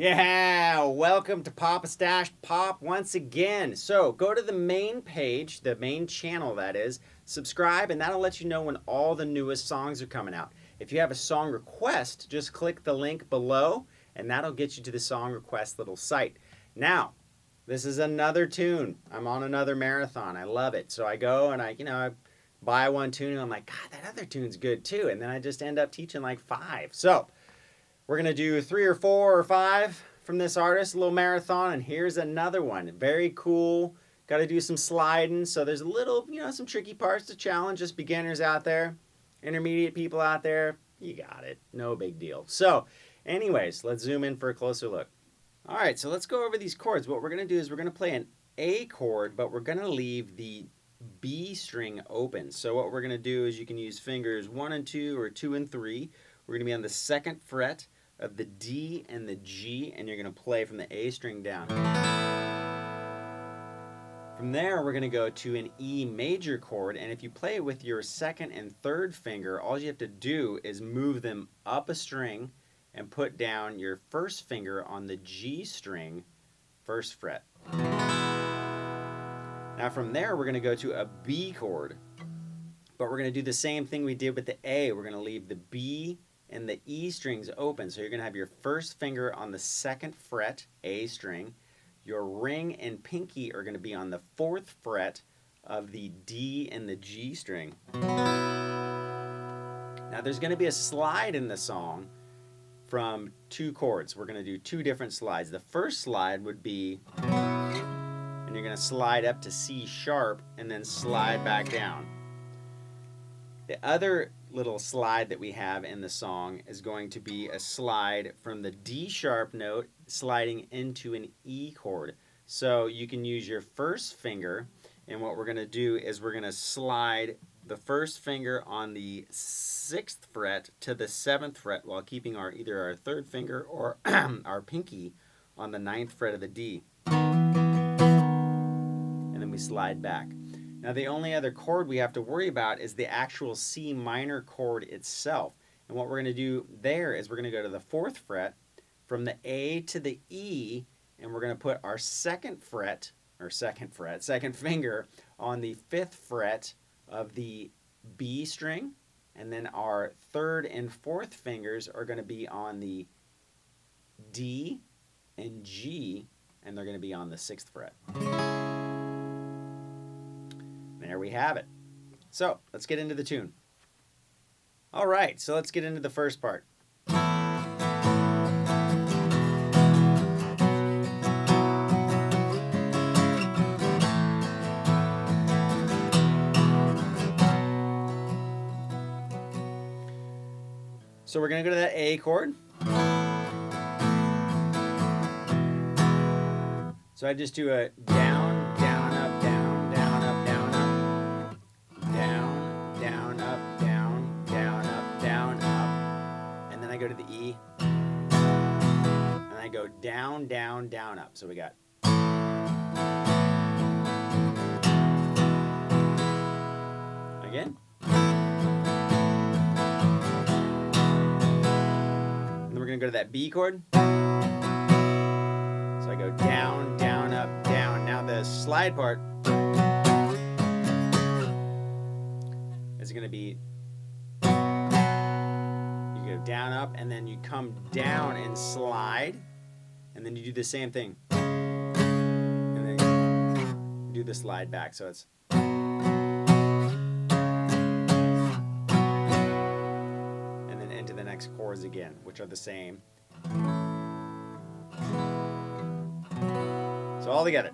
Yeah, welcome to PapastachePop once again. So go to the main page, the main channel that is, subscribe, and that'll let you know when all the newest songs are coming out. If you have a song request, just click the link below, and that'll get you to the song request little site. Now, this is another tune. I'm on another marathon. I love it. So I go and I buy one tune, and I'm like, God, that other tune's good too. And then I just end up teaching like 5. So we're going to do 3 or 4 or 5 from this artist, a little marathon, and here's another one. Very cool. Got to do some sliding, so there's a little, some tricky parts to challenge us beginners out there, intermediate people out there. You got it. No big deal. So anyways, let's zoom in for a closer look. All right, so let's go over these chords. What we're going to do is we're going to play an A chord, but we're going to leave the B string open. So what we're going to do is you can use fingers 1 and 2 or 2 and 3. We're going to be on the 2nd fret of the D and the G, and you're going to play from the A string down. From there, we're going to go to an E major chord, and if you play with your 2nd and 3rd finger, all you have to do is move them up a string and put down your 1st finger on the G string, 1st fret. Now from there, we're going to go to a B chord, but we're going to do the same thing we did with the A. We're going to leave the B and the E strings open. So you're going to have your 1st finger on the 2nd fret, A string. Your ring and pinky are going to be on the 4th fret of the D and the G string. Now there's going to be a slide in the song from 2 chords. We're going to do 2 different slides. The first slide would be, and you're going to slide up to C sharp and then slide back down. The other little slide that we have in the song is going to be a slide from the D sharp note sliding into an E chord. So you can use your 1st finger, and what we're going to do is we're going to slide the 1st finger on the 6th fret to the 7th fret while keeping either our 3rd finger or our pinky on the 9th fret of the D. And then we slide back. Now the only other chord we have to worry about is the actual C minor chord itself. And what we're going to do there is we're going to go to the 4th fret from the A to the E, and we're going to put our 2nd finger on the 5th fret of the B string, and then our 3rd and 4th fingers are going to be on the D and G, and they're going to be on the 6th fret. There we have it. So let's get into the tune. All right, so let's get into the first part. So we're going to go to that A chord. So I just do a down, down, up, down, down, up, down, up, down, down, up, down, down, up, down, up. And then I go to the E. And I go down, down, down, up. So we got. Again. We're going to go to that B chord. So I go down, down, up, down. Now the slide part is going to be, you go down, up, and then you come down and slide, and then you do the same thing. And then you do the slide back. So it's. The next chords again, which are the same. So all together.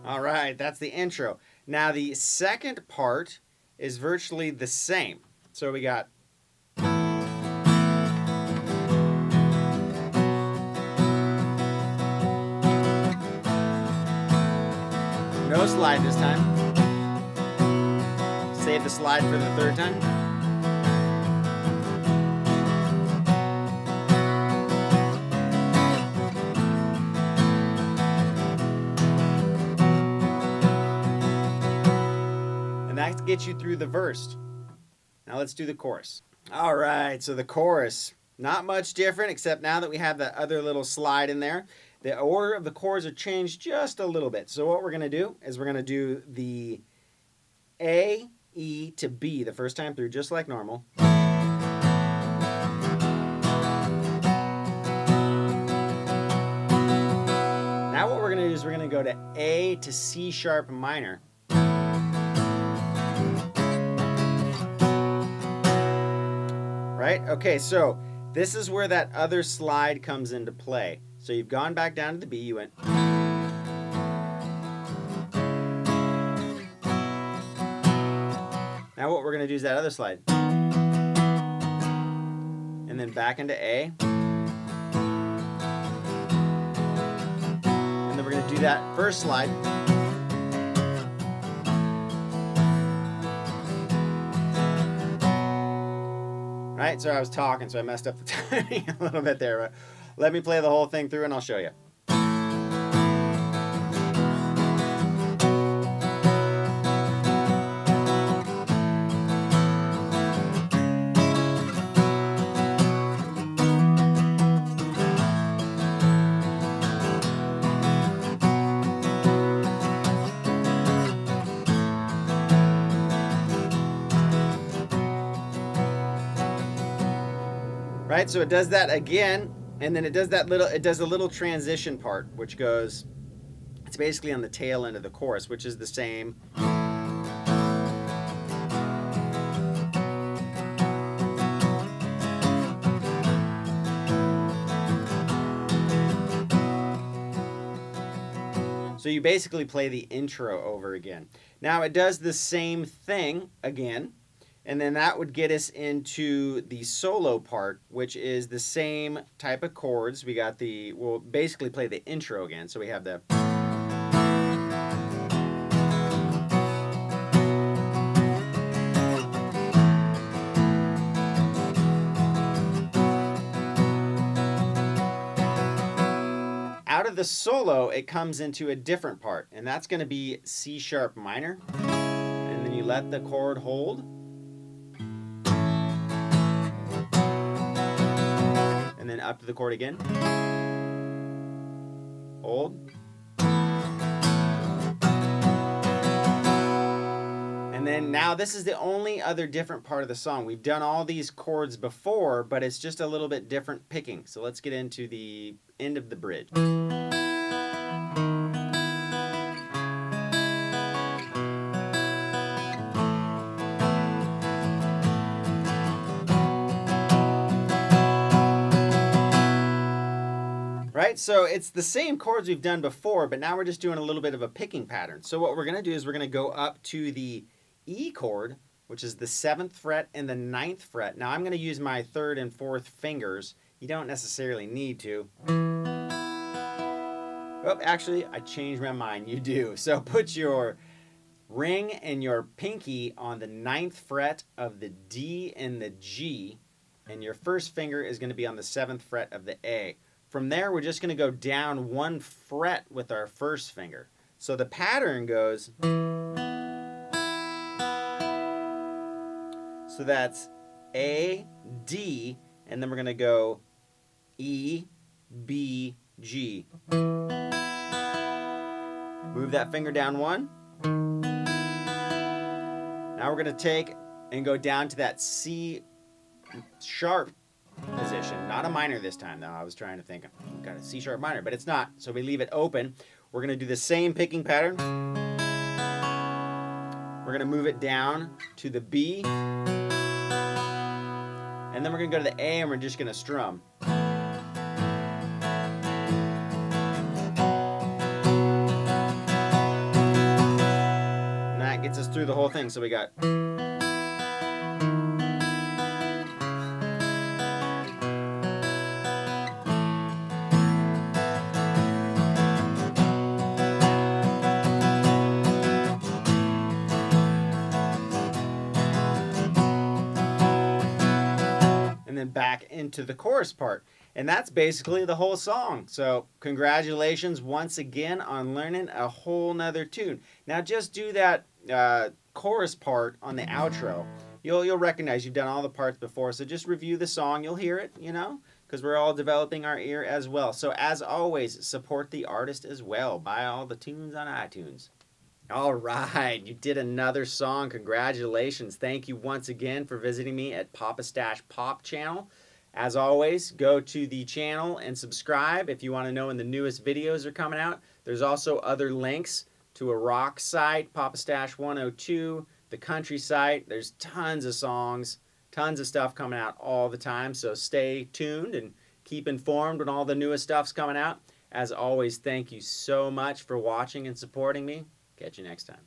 All right, that's the intro. Now the second part is virtually the same. So we got no slide this time. Save the slide for the 3rd time. That gets you through the verse. Now let's do the chorus. All right, so the chorus, not much different, except now that we have that other little slide in there, the order of the chords are changed just a little bit. So what we're going to do is we're going to do the A, E to B the first time through, just like normal. Now what we're going to do is we're going to go to A to C sharp minor. Right? Okay, so this is where that other slide comes into play. So you've gone back down to the B, you went. Now what we're going to do is that other slide. And then back into A. And then we're going to do that first slide. Right, so I was talking, so I messed up the timing a little bit there. But let me play the whole thing through and I'll show you. Right, so it does that again, and then it does a little transition part, which goes, it's basically on the tail end of the chorus, which is the same. So you basically play the intro over again. Now it does the same thing again. And then that would get us into the solo part, which is the same type of chords. We'll basically play the intro again. So we have the... Out of the solo, it comes into a different part, and that's going to be C sharp minor. And then you let the chord hold. And then up to the chord again. Hold. And then now this is the only other different part of the song. We've done all these chords before, but it's just a little bit different picking. So let's get into the end of the bridge. Right, so it's the same chords we've done before, but now we're just doing a little bit of a picking pattern. So what we're going to do is we're going to go up to the E chord, which is the 7th fret and the 9th fret. Now I'm going to use my 3rd and 4th fingers. You don't necessarily need to. Oh, actually, I changed my mind. You do. So put your ring and your pinky on the 9th fret of the D and the G, and your first finger is going to be on the 7th fret of the A. From there, we're just going to go down 1 fret with our first finger. So the pattern goes... So that's A, D, and then we're going to go E, B, G. Move that finger down 1. Now we're going to take and go down to that C sharp position. Not a minor this time, though. I was trying to think, I've got a C sharp minor, but it's not. So we leave it open. We're going to do the same picking pattern. We're going to move it down to the B. And then we're going to go to the A and we're just going to strum. And that gets us through the whole thing. So we got... back into the chorus part. And that's basically the whole song. So congratulations once again on learning a whole nother tune. Now just do that chorus part on the outro. You'll recognize you've done all the parts before. So just review the song. You'll hear it, you know, because we're all developing our ear as well. So as always, support the artist as well. Buy all the tunes on iTunes. All right, you did another song. Congratulations. Thank you once again for visiting me at PapastachePop channel. As always, go to the channel and subscribe if you want to know when the newest videos are coming out. There's also other links to a rock site, Papastache 102, the country site. There's tons of songs, tons of stuff coming out all the time. So stay tuned and keep informed when all the newest stuff's coming out. As always, thank you so much for watching and supporting me. Catch you next time.